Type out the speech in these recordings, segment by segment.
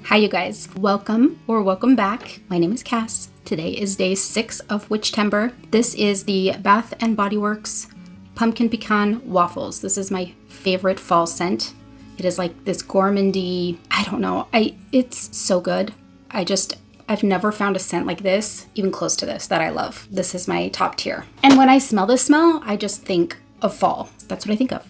Hi you guys, welcome or welcome back. My name is Cass. Today is day 6 of WiTcHtember. This is the Bath & Body Works Pumpkin Pecan Waffles. This is my favorite fall scent. It is like this gourmandy, I don't know, it's so good. I've never found a scent like this, even close to this, that I love. This is my top tier. And when I smell this smell, I just think of fall. That's what I think of.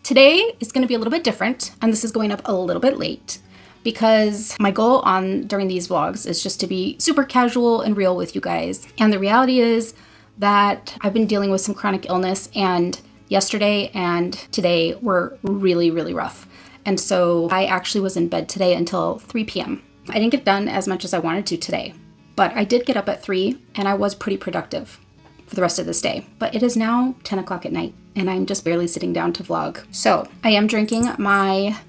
Today is gonna be a little bit different, and this is going up a little bit late, because my goal during these vlogs is just to be super casual and real with you guys. And the reality is that I've been dealing with some chronic illness, and yesterday and today were really, really rough. And so I actually was in bed today until 3 p.m. I didn't get done as much as I wanted to today, but I did get up at 3 and I was pretty productive for the rest of this day. But it is now 10 o'clock at night and I'm just barely sitting down to vlog. So I am drinking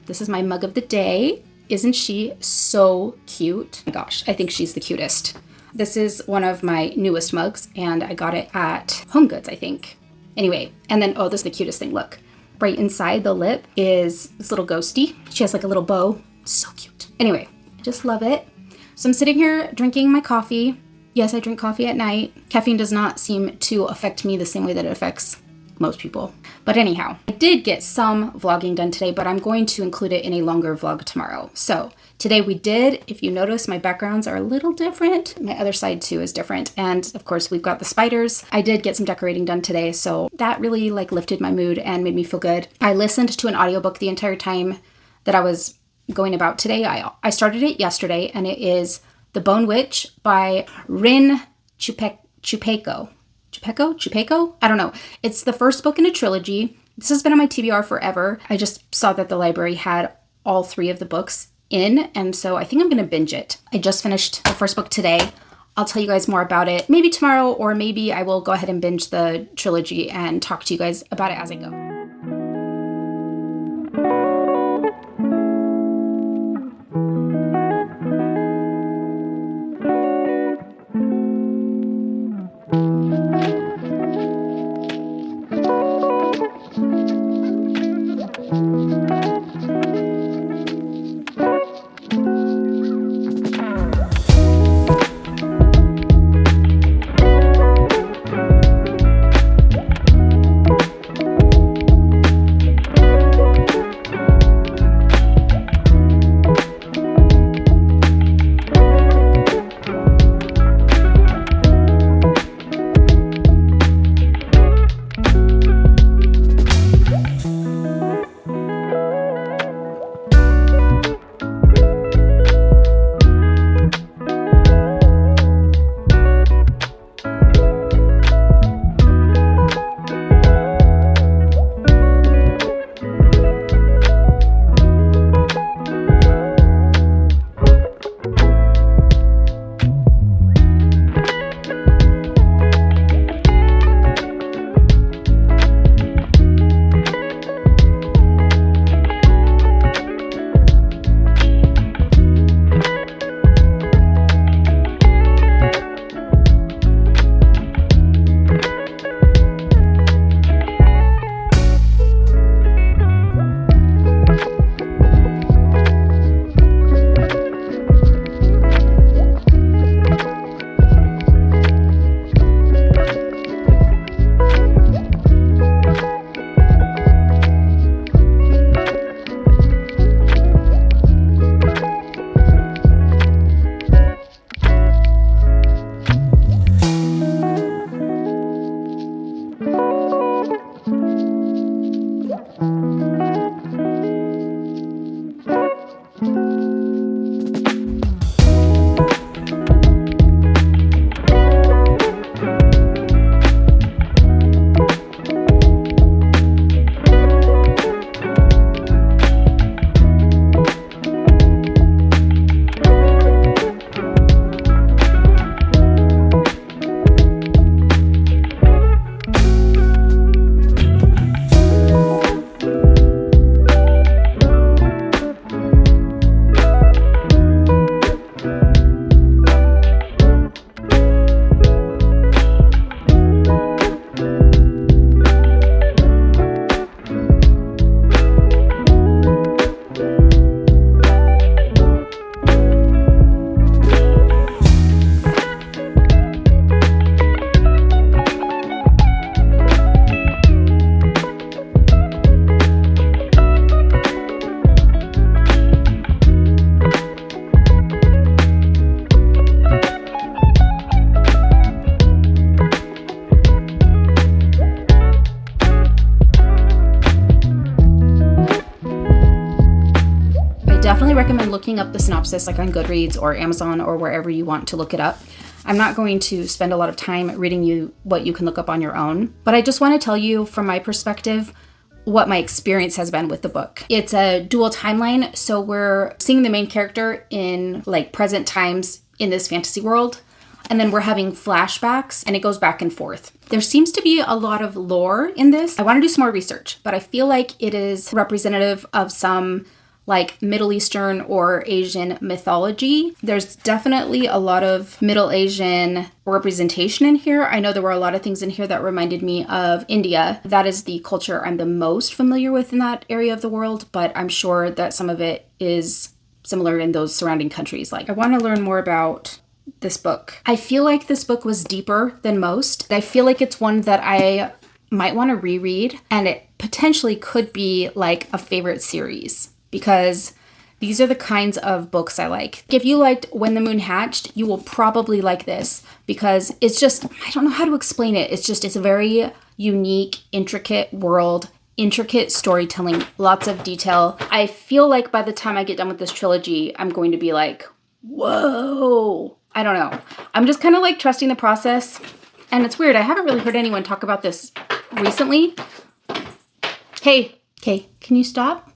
this is my mug of the day. Isn't she so cute? Oh my gosh, I think she's the cutest. This is one of my newest mugs and I got it at Home Goods, I think. Anyway, and then, oh, this is the cutest thing, look. Right inside the lip is this little ghosty. She has like a little bow, so cute. Anyway, I just love it. So I'm sitting here drinking my coffee. Yes, I drink coffee at night. Caffeine does not seem to affect me the same way that it affects most people. But anyhow, I did get some vlogging done today, but I'm going to include it in a longer vlog tomorrow. So today we did, if you notice, my backgrounds are a little different. My other side too is different. And of course we've got the spiders. I did get some decorating done today. So that really lifted my mood and made me feel good. I listened to an audiobook the entire time that I was going about today. I started it yesterday and it is The Bone Witch by Rin Chupeco. I don't know. It's the first book in a trilogy. This has been on my TBR forever. I just saw that the library had all 3 of the books in, and so I think I'm gonna binge it. I just finished the first book today. I'll tell you guys more about it maybe tomorrow, or maybe I will go ahead and binge the trilogy and talk to you guys about it as I go. recommend looking up the synopsis like on Goodreads or Amazon or wherever you want to look it up. I'm not going to spend a lot of time reading you what you can look up on your own, but I just want to tell you from my perspective what my experience has been with the book. It's a dual timeline, so we're seeing the main character in like present times in this fantasy world, and then we're having flashbacks and it goes back and forth. There seems to be a lot of lore in this. I want to do some more research, but I feel like it is representative of some like Middle Eastern or Asian mythology. There's definitely a lot of Middle Asian representation in here. I know there were a lot of things in here that reminded me of India. That is the culture I'm the most familiar with in that area of the world, but I'm sure that some of it is similar in those surrounding countries. Like, I want to learn more about this book. I feel like this book was deeper than most. I feel like it's one that I might want to reread, and it potentially could be like a favorite series, because these are the kinds of books I like. If you liked When the Moon Hatched, you will probably like this, because it's just, I don't know how to explain it. It's a very unique, intricate world, intricate storytelling, lots of detail. I feel like by the time I get done with this trilogy, I'm going to be like, whoa. I don't know. I'm just kind of like trusting the process. And it's weird. I haven't really heard anyone talk about this recently. Hey, can you stop?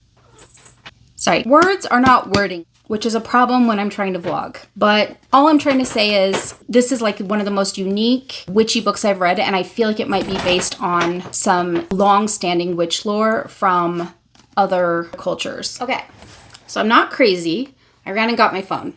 Sorry. Words are not wording, which is a problem when I'm trying to vlog. But all I'm trying to say is this is like one of the most unique witchy books I've read, and I feel like it might be based on some long-standing witch lore from other cultures. Okay, so I'm not crazy. I ran and got my phone,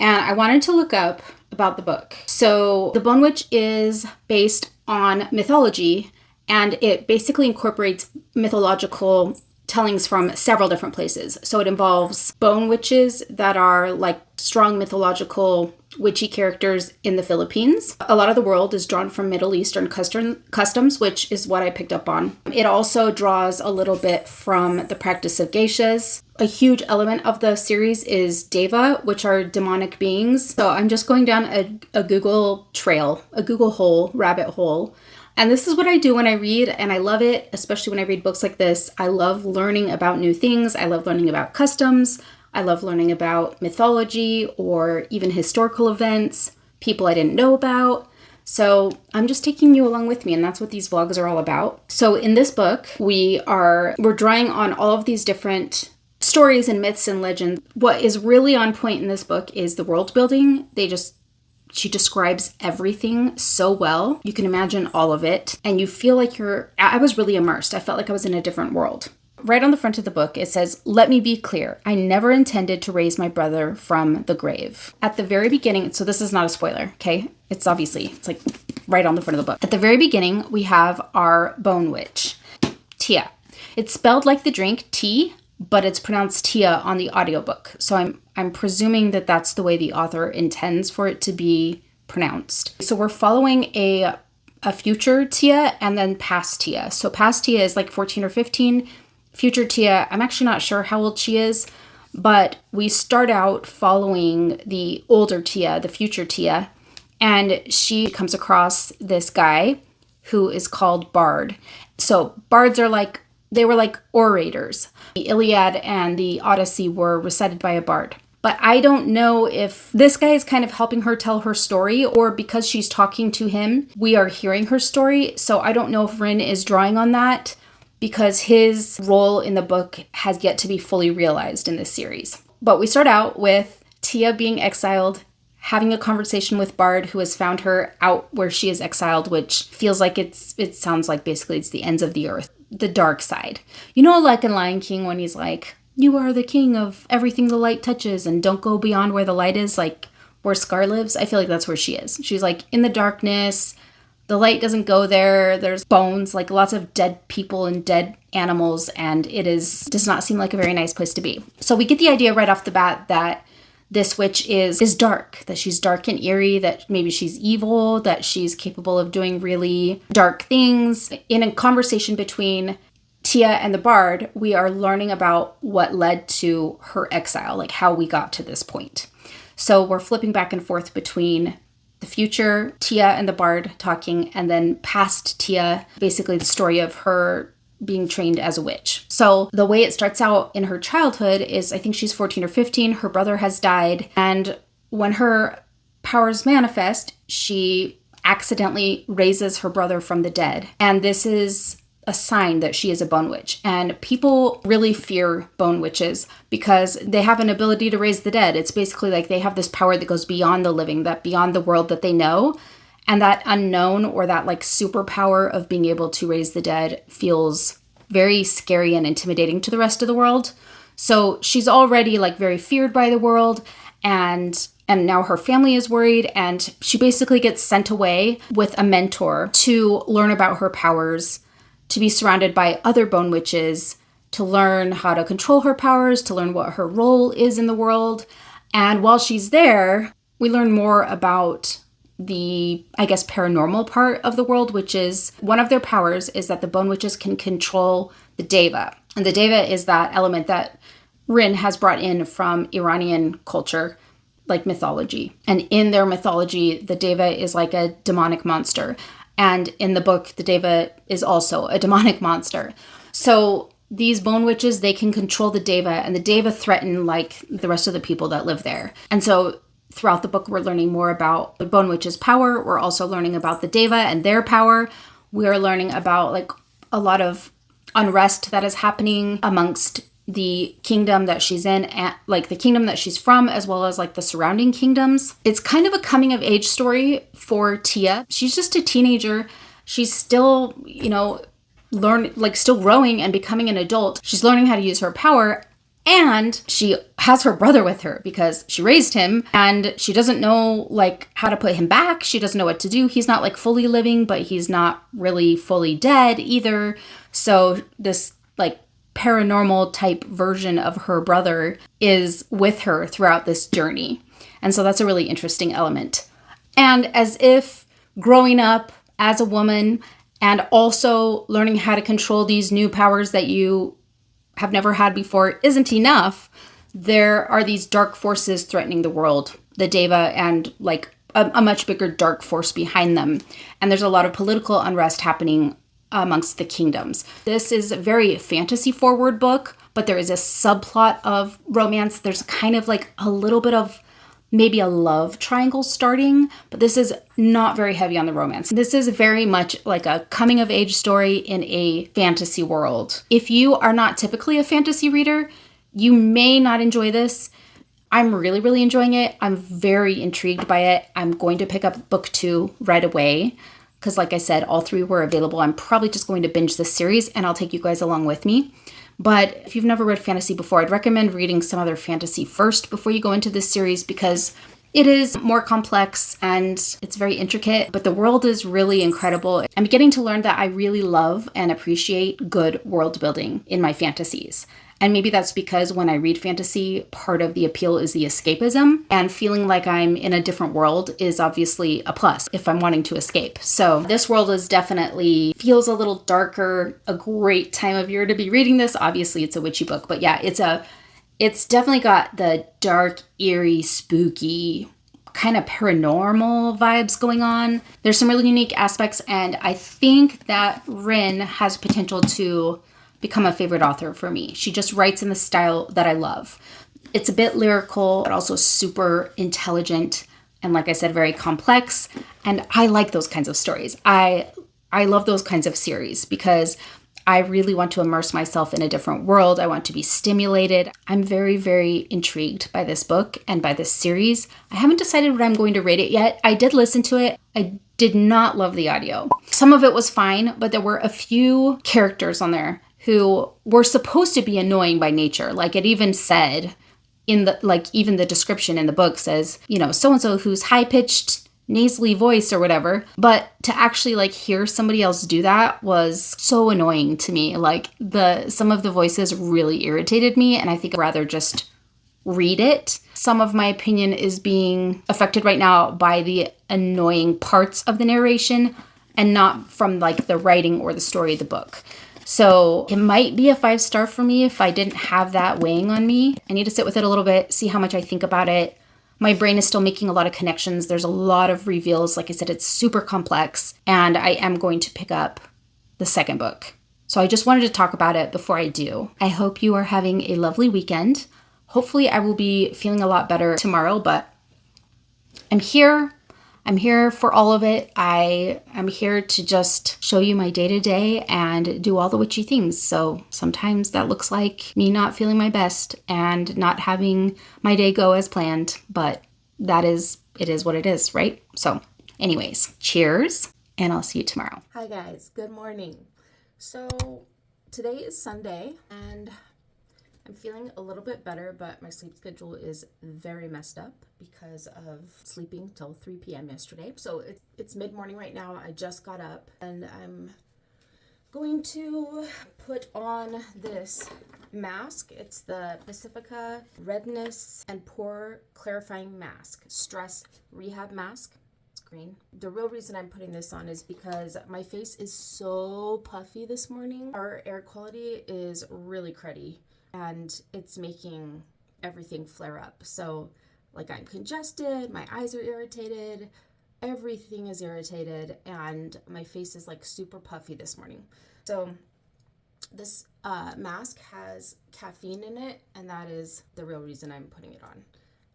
and I wanted to look up about the book. So The Bone Witch is based on mythology, and it basically incorporates mythological tellings from several different places. So it involves bone witches that are like strong mythological witchy characters in the Philippines. A lot of the world is drawn from Middle Eastern customs, which is what I picked up on. It also draws a little bit from the practice of geishas. A huge element of the series is deva, which are demonic beings. So I'm just going down a Google trail, a Google hole, rabbit hole. And this is what I do when I read, and I love it, especially when I read books like this. I love learning about new things. I love learning about customs. I love learning about mythology or even historical events, people I didn't know about. So I'm just taking you along with me, and that's what these vlogs are all about. So in this book, we're drawing on all of these different stories and myths and legends. What is really on point in this book is the world building. She describes everything so well. You can imagine all of it, and you feel like I was really immersed. I felt like I was in a different world. Right on the front of the book, it says, "Let me be clear. I never intended to raise my brother from the grave." At the very beginning, so this is not a spoiler, okay? It's like right on the front of the book. At the very beginning, we have our bone witch, Tia. It's spelled like the drink tea, but it's pronounced Tia on the audiobook. So I'm presuming that that's the way the author intends for it to be pronounced. So we're following a future Tia and then past Tia. So past Tia is like 14 or 15. Future Tia, I'm actually not sure how old she is, but we start out following the older Tia, the future Tia, and she comes across this guy who is called Bard. So bards are they were like orators. The Iliad and the Odyssey were recited by a bard. But I don't know if this guy is kind of helping her tell her story, or because she's talking to him, we are hearing her story. So I don't know if Rin is drawing on that, because his role in the book has yet to be fully realized in this series. But we start out with Tia being exiled, having a conversation with Bard, who has found her out where she is exiled, which feels like it sounds like basically it's the ends of the earth. The dark side. You know, like in Lion King when he's like, "You are the king of everything the light touches and don't go beyond where the light is," like where Scar lives. I feel like that's where she is. She's like in the darkness. The light doesn't go there. There's bones, like lots of dead people and dead animals, and does not seem like a very nice place to be. So we get the idea right off the bat that this witch is dark, that she's dark and eerie, that maybe she's evil, that she's capable of doing really dark things. In a conversation between Tia and the Bard, we are learning about what led to her exile, like how we got to this point. So we're flipping back and forth between the future Tia and the Bard talking, and then past Tia, basically the story of her being trained as a witch. So the way it starts out in her childhood is, I think she's 14 or 15, her brother has died, and when her powers manifest, she accidentally raises her brother from the dead. And this is a sign that she is a bone witch. And people really fear bone witches because they have an ability to raise the dead. It's basically like they have this power that goes beyond the living, that beyond the world that they know. And that unknown, or that like superpower of being able to raise the dead, feels very scary and intimidating to the rest of the world. So she's already like very feared by the world, and now her family is worried, and she basically gets sent away with a mentor to learn about her powers, to be surrounded by other bone witches, to learn how to control her powers, to learn what her role is in the world. And while she's there, we learn more about the, I guess, paranormal part of the world, which is one of their powers is that the bone witches can control the deva. And the deva is that element that Rin has brought in from Iranian culture, like mythology. And in their mythology, the deva is like a demonic monster. And in the book, the deva is also a demonic monster. So these bone witches, they can control the deva, and the deva threaten like the rest of the people that live there. And so throughout the book, we're learning more about the bone witch's power. We're also learning about the deva and their power. We're learning about like a lot of unrest that is happening amongst the kingdom that she's in, and like the kingdom that she's from, as well as like the surrounding kingdoms. It's kind of a coming of age story for Tia. She's just a teenager. She's still, still growing and becoming an adult. She's learning how to use her power, and she has her brother with her because she raised him, and she doesn't know like how to put him back. She doesn't know what to do. He's not like fully living, but he's not really fully dead either. So this like paranormal type version of her brother is with her throughout this journey. And so that's a really interesting element. And as if growing up as a woman and also learning how to control these new powers that you have never had before isn't enough, there are these dark forces threatening the world, the deva, and like a much bigger dark force behind them. And there's a lot of political unrest happening amongst the kingdoms. This is a very fantasy forward book, but there is a subplot of romance. There's kind of like a little bit of maybe a love triangle starting, but this is not very heavy on the romance. This is very much like a coming of age story in a fantasy world. If you are not typically a fantasy reader, you may not enjoy this. I'm really, really enjoying it. I'm very intrigued by it. I'm going to pick up book 2 right away, because like I said, all 3 were available. I'm probably just going to binge this series, and I'll take you guys along with me. But if you've never read fantasy before, I'd recommend reading some other fantasy first before you go into this series, because it is more complex and it's very intricate, but the world is really incredible. I'm beginning to learn that I really love and appreciate good world building in my fantasies. And maybe that's because when I read fantasy, part of the appeal is the escapism, and feeling like I'm in a different world is obviously a plus if I'm wanting to escape. So this world is definitely feels a little darker, a great time of year to be reading this. Obviously it's a witchy book, but yeah, it's definitely got the dark, eerie, spooky, kind of paranormal vibes going on. There's some really unique aspects, and I think that Rin has potential to become a favorite author for me. She just writes in the style that I love. It's a bit lyrical, but also super intelligent, and like I said, very complex. And I like those kinds of stories. I love those kinds of series because I really want to immerse myself in a different world. I want to be stimulated. I'm very, very intrigued by this book and by this series. I haven't decided what I'm going to rate it yet. I did listen to it. I did not love the audio. Some of it was fine, but there were a few characters on there who were supposed to be annoying by nature. Like it even said in the, like even the description in the book says, so-and-so who's high-pitched, nasally voice or whatever. But to actually like hear somebody else do that was so annoying to me. Like some of the voices really irritated me, and I think I'd rather just read it. Some of my opinion is being affected right now by the annoying parts of the narration and not from like the writing or the story of the book. So it might be a 5-star for me if I didn't have that weighing on me. I need to sit with it a little bit, see how much I think about it. My brain is still making a lot of connections. There's a lot of reveals. Like I said, it's super complex, and I am going to pick up the second book So I just wanted to talk about it before I do. I hope you are having a lovely weekend. Hopefully I will be feeling a lot better tomorrow, but I'm here. I'm here for all of it. I am here to just show you my day-to-day and do all the witchy things. So sometimes that looks like me not feeling my best and not having my day go as planned, but it is what it is, right? So anyways, cheers, and I'll see you tomorrow. Hi guys, good morning. So today is Sunday and I'm feeling a little bit better, but my sleep schedule is very messed up because of sleeping till 3 p.m. yesterday. So it's mid-morning right now. I just got up and I'm going to put on this mask. It's the Pacifica Redness and Pore Clarifying Mask, Stress Rehab Mask. It's green. The real reason I'm putting this on is because my face is so puffy this morning. Our air quality is really cruddy and it's making everything flare up. So like I'm congested, my eyes are irritated, everything is irritated, and my face is like super puffy this morning. So this mask has caffeine in it, and that is the real reason I'm putting it on.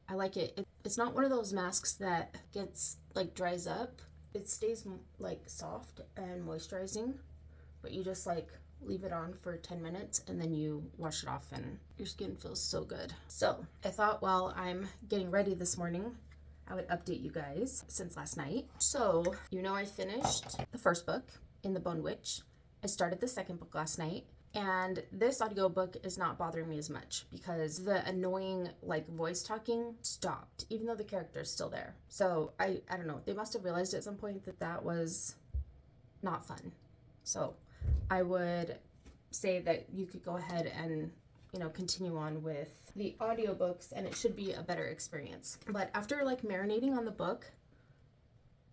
I like it. It's not one of those masks that gets like dries up. It stays like soft and moisturizing, but you just like leave it on for 10 minutes and then you wash it off and your skin feels so good. So I thought while I'm getting ready this morning, I would update you guys since last night. So, I finished the first book in the Bone Witch. I started the second book last night, and this audiobook is not bothering me as much because the annoying like voice talking stopped, even though the character is still there. So I don't know, they must have realized at some point that was not fun. So I would say that you could go ahead and continue on with the audiobooks and it should be a better experience. But after like marinating on the book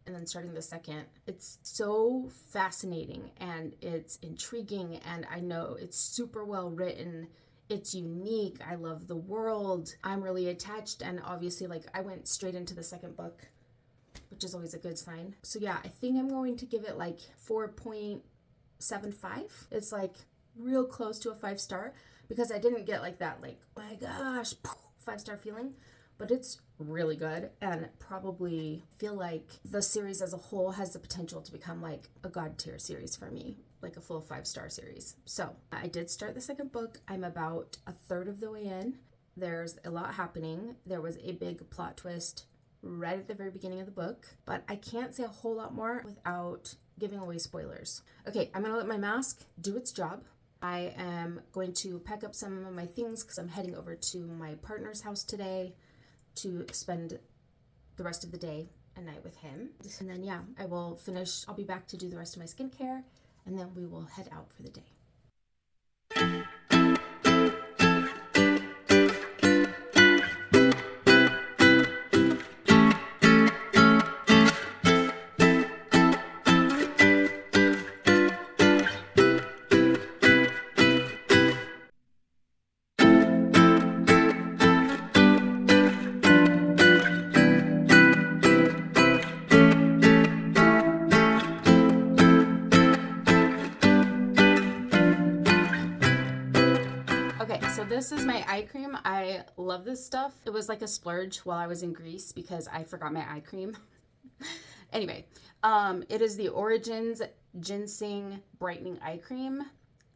and then starting the second, it's so fascinating and it's intriguing, and I know it's super well written. It's unique. I love the world. I'm really attached, and obviously like I went straight into the second book, which is always a good sign. So yeah, I think I'm going to give it like 4.75. It's like real close to a 5-star because I didn't get like that like, oh my gosh, 5-star feeling, but it's really good and probably feel like the series as a whole has the potential to become like a god tier series for me, like a full 5-star series. So I did start the second book. I'm about a third of the way in. There's a lot happening. There was a big plot twist right at the very beginning of the book, but I can't say a whole lot more without giving away spoilers. Okay, I'm gonna let my mask do its job. I am going to pack up some of my things because I'm heading over to my partner's house today to spend the rest of the day and night with him. And then yeah, I'll be back to do the rest of my skincare, and then we will head out for the day. So this is my eye cream. I love this stuff. It was like a splurge while I was in Greece because I forgot my eye cream. Anyway, it is the Origins Ginseng Brightening Eye Cream,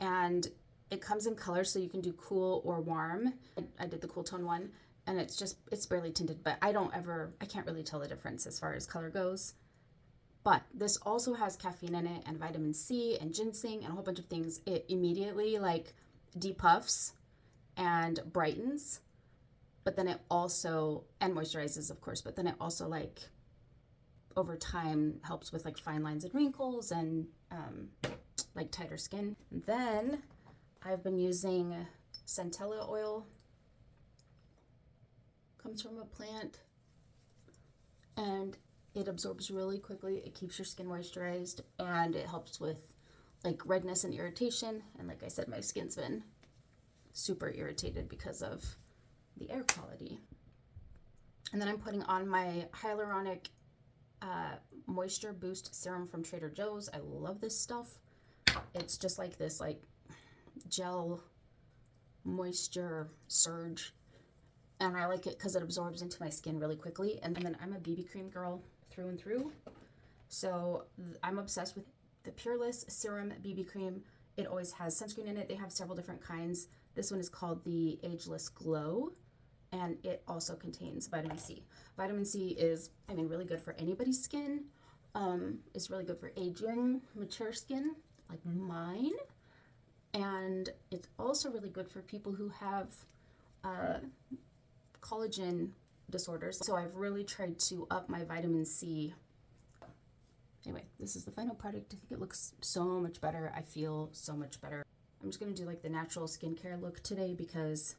and it comes in colors so you can do cool or warm. I did the cool tone one, and it's barely tinted, but I can't really tell the difference as far as color goes. But this also has caffeine in it and vitamin C and ginseng and a whole bunch of things. It immediately like depuffs and brightens, but then it also, and moisturizes of course, but then it also like over time helps with like fine lines and wrinkles and like tighter skin. And then I've been using centella oil. Comes from a plant and it absorbs really quickly. It keeps your skin moisturized and it helps with like redness and irritation. And like I said, my skin's been super irritated because of the air quality. And then I'm putting on my hyaluronic moisture boost serum from Trader Joe's. I love this stuff. it's just like this like gel moisture surge, and I like it because it absorbs into my skin really quickly. And then I'm a BB cream girl through and through, so I'm obsessed with the Pureless Serum BB cream. It always has sunscreen in it. They have several different kinds. This one is called the Ageless Glow, and it also contains vitamin C. Vitamin C is, I mean, really good for anybody's skin. It's really good for aging, mature skin like mine. And it's also really good for people who have collagen disorders. So I've really tried to up my vitamin C. Anyway, this is the final product. I think it looks so much better. I feel so much better. I'm just going to do like the natural skincare look today because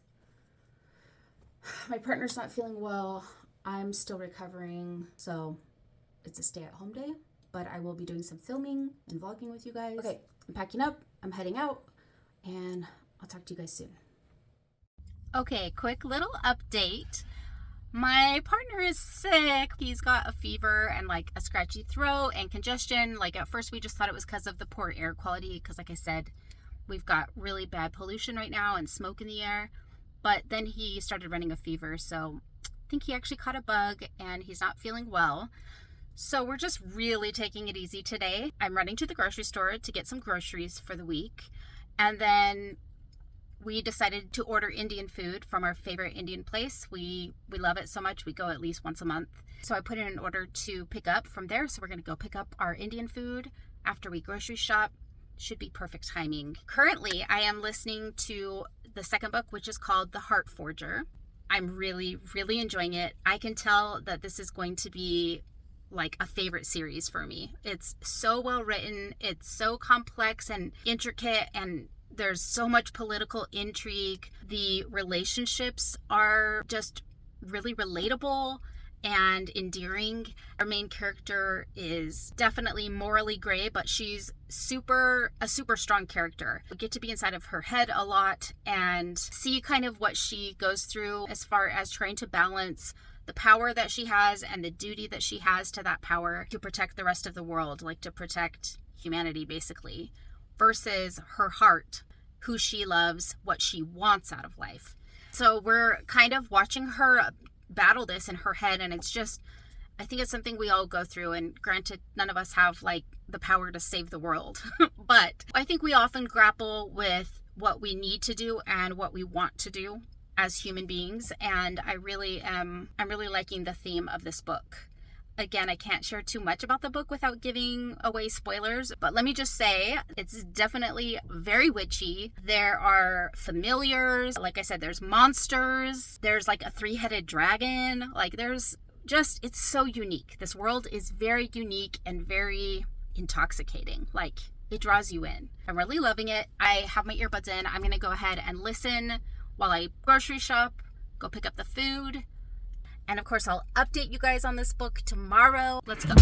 my partner's not feeling well. I'm still recovering. So it's a stay-at-home day, but I will be doing some filming and vlogging with you guys. Okay, I'm packing up. I'm heading out, and I'll talk to you guys soon. Okay, quick little update. My partner is sick. He's got a fever and like a scratchy throat and congestion. Like at first we just thought it was because of the poor air quality because like I said, we've got really bad pollution right now and smoke in the air. But then he started running a fever, so I think he actually caught a bug and he's not feeling well. So we're just really taking it easy today. I'm running to the grocery store to get some groceries for the week. And then we decided to order Indian food from our favorite Indian place. We love it so much. We go at least once a month. So I put in an order to pick up from there. So we're going to go pick up our Indian food after we grocery shop. Should be perfect timing. Currently, I am listening to the second book, which is called The Heart Forger. I'm really, really enjoying it. I can tell that this is going to be like a favorite series for me. It's so well written. It's so complex and intricate, and there's so much political intrigue. The relationships are just really relatable and endearing. Our main character is definitely morally gray, but she's a super strong character. We get to be inside of her head a lot and see kind of what she goes through as far as trying to balance the power that she has and the duty that she has to that power to protect the rest of the world, like to protect humanity basically, versus her heart, who she loves, what she wants out of life. So we're kind of watching her battle this in her head, and it's just, I think it's something we all go through, and granted, none of us have like the power to save the world, but I think we often grapple with what we need to do and what we want to do as human beings, and I'm really liking the theme of this book. Again, I can't share too much about the book without giving away spoilers, but let me just say it's definitely very witchy. There are familiars. Like I said, there's monsters. There's like a 3-headed dragon. Like there's just, it's so unique. This world is very unique and very intoxicating. Like it draws you in. I'm really loving it. I have my earbuds in. I'm going to go ahead and listen while I grocery shop, go pick up the food. And of course, I'll update you guys on this book tomorrow. Let's go.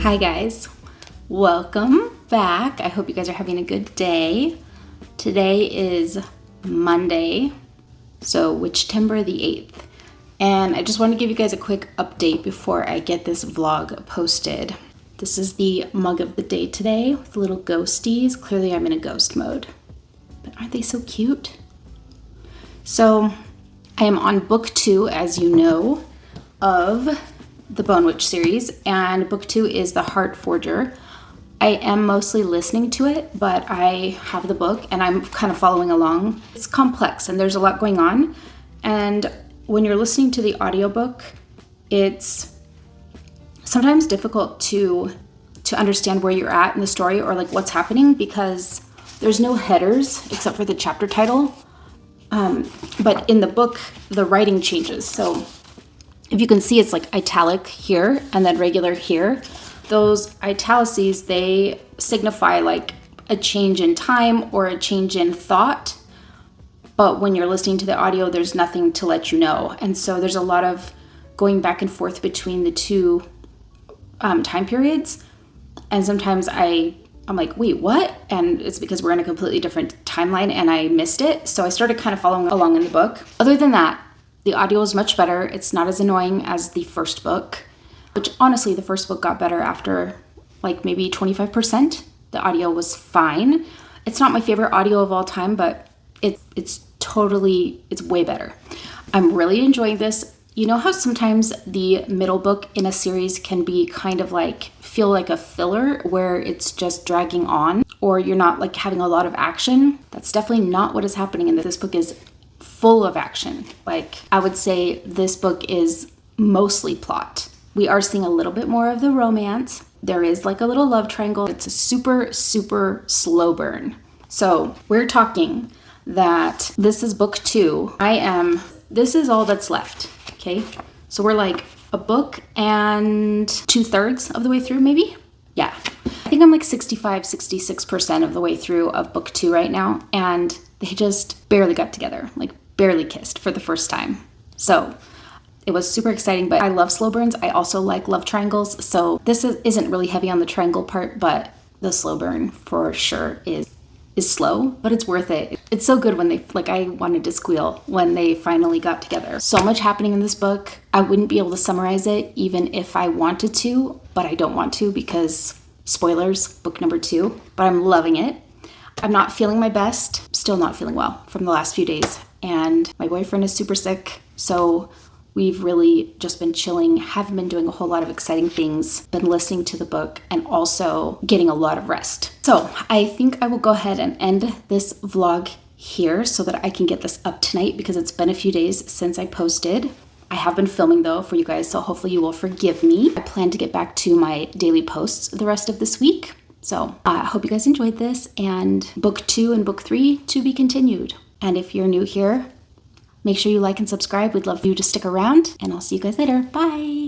Hi guys, welcome back. I hope you guys are having a good day. Today is Monday, so WiTcHtember the 8th. And I just want to give you guys a quick update before I get this vlog posted. This is the mug of the day today with little ghosties. Clearly I'm in a ghost mode, but aren't they so cute? So I am on book 2, as you know, of the Bone Witch series, and book 2 is The Heart Forger. I am mostly listening to it, but I have the book and I'm kind of following along. It's complex and there's a lot going on, And when you're listening to the audiobook, it's sometimes difficult to understand where you're at in the story or like what's happening because there's no headers except for the chapter title. But in the book, the writing changes. So if you can see, it's like italic here and then regular here. Those italices, they signify like a change in time or a change in thought. But when you're listening to the audio, there's nothing to let you know. And so there's a lot of going back and forth between the two time periods. And sometimes I'm like, wait, what? And it's because we're in a completely different timeline and I missed it. So I started kind of following along in the book. Other than that, the audio is much better. It's not as annoying as the first book, which honestly, the first book got better after like maybe 25%. The audio was fine. It's not my favorite audio of all time, but it's way better. I'm really enjoying this. You know how sometimes the middle book in a series can be kind of like feel like a filler where it's just dragging on or you're not like having a lot of action? That's definitely not what is happening in this. This book is full of action. Like I would say this book is mostly plot. We are seeing a little bit more of the romance. There is like a little love triangle. It's a super, super slow burn. So we're talking that this is book 2. This is all that's left. Okay, so we're like a book and 2/3 of the way through, maybe? Yeah, I think I'm like 65-66% of the way through of book 2 right now, and they just barely got together, like barely kissed for the first time. So it was super exciting, but I love slow burns. I also like love triangles, so this isn't really heavy on the triangle part, but the slow burn for sure is slow, but it's worth it. It's so good when they, like I wanted to squeal when they finally got together. So much happening in this book. I wouldn't be able to summarize it even if I wanted to, but I don't want to because spoilers, book number 2, but I'm loving it. I'm not feeling my best, still not feeling well from the last few days. And my boyfriend is super sick. So we've really just been chilling, haven't been doing a whole lot of exciting things, been listening to the book and also getting a lot of rest. So I think I will go ahead and end this vlog here so that I can get this up tonight because it's been a few days since I posted. I have been filming though for you guys, so hopefully you will forgive me. I plan to get back to my daily posts the rest of this week. So I hope you guys enjoyed this, and book 2 and book 3 to be continued. And if you're new here, make sure you like and subscribe. We'd love you to stick around, and I'll see you guys later. Bye.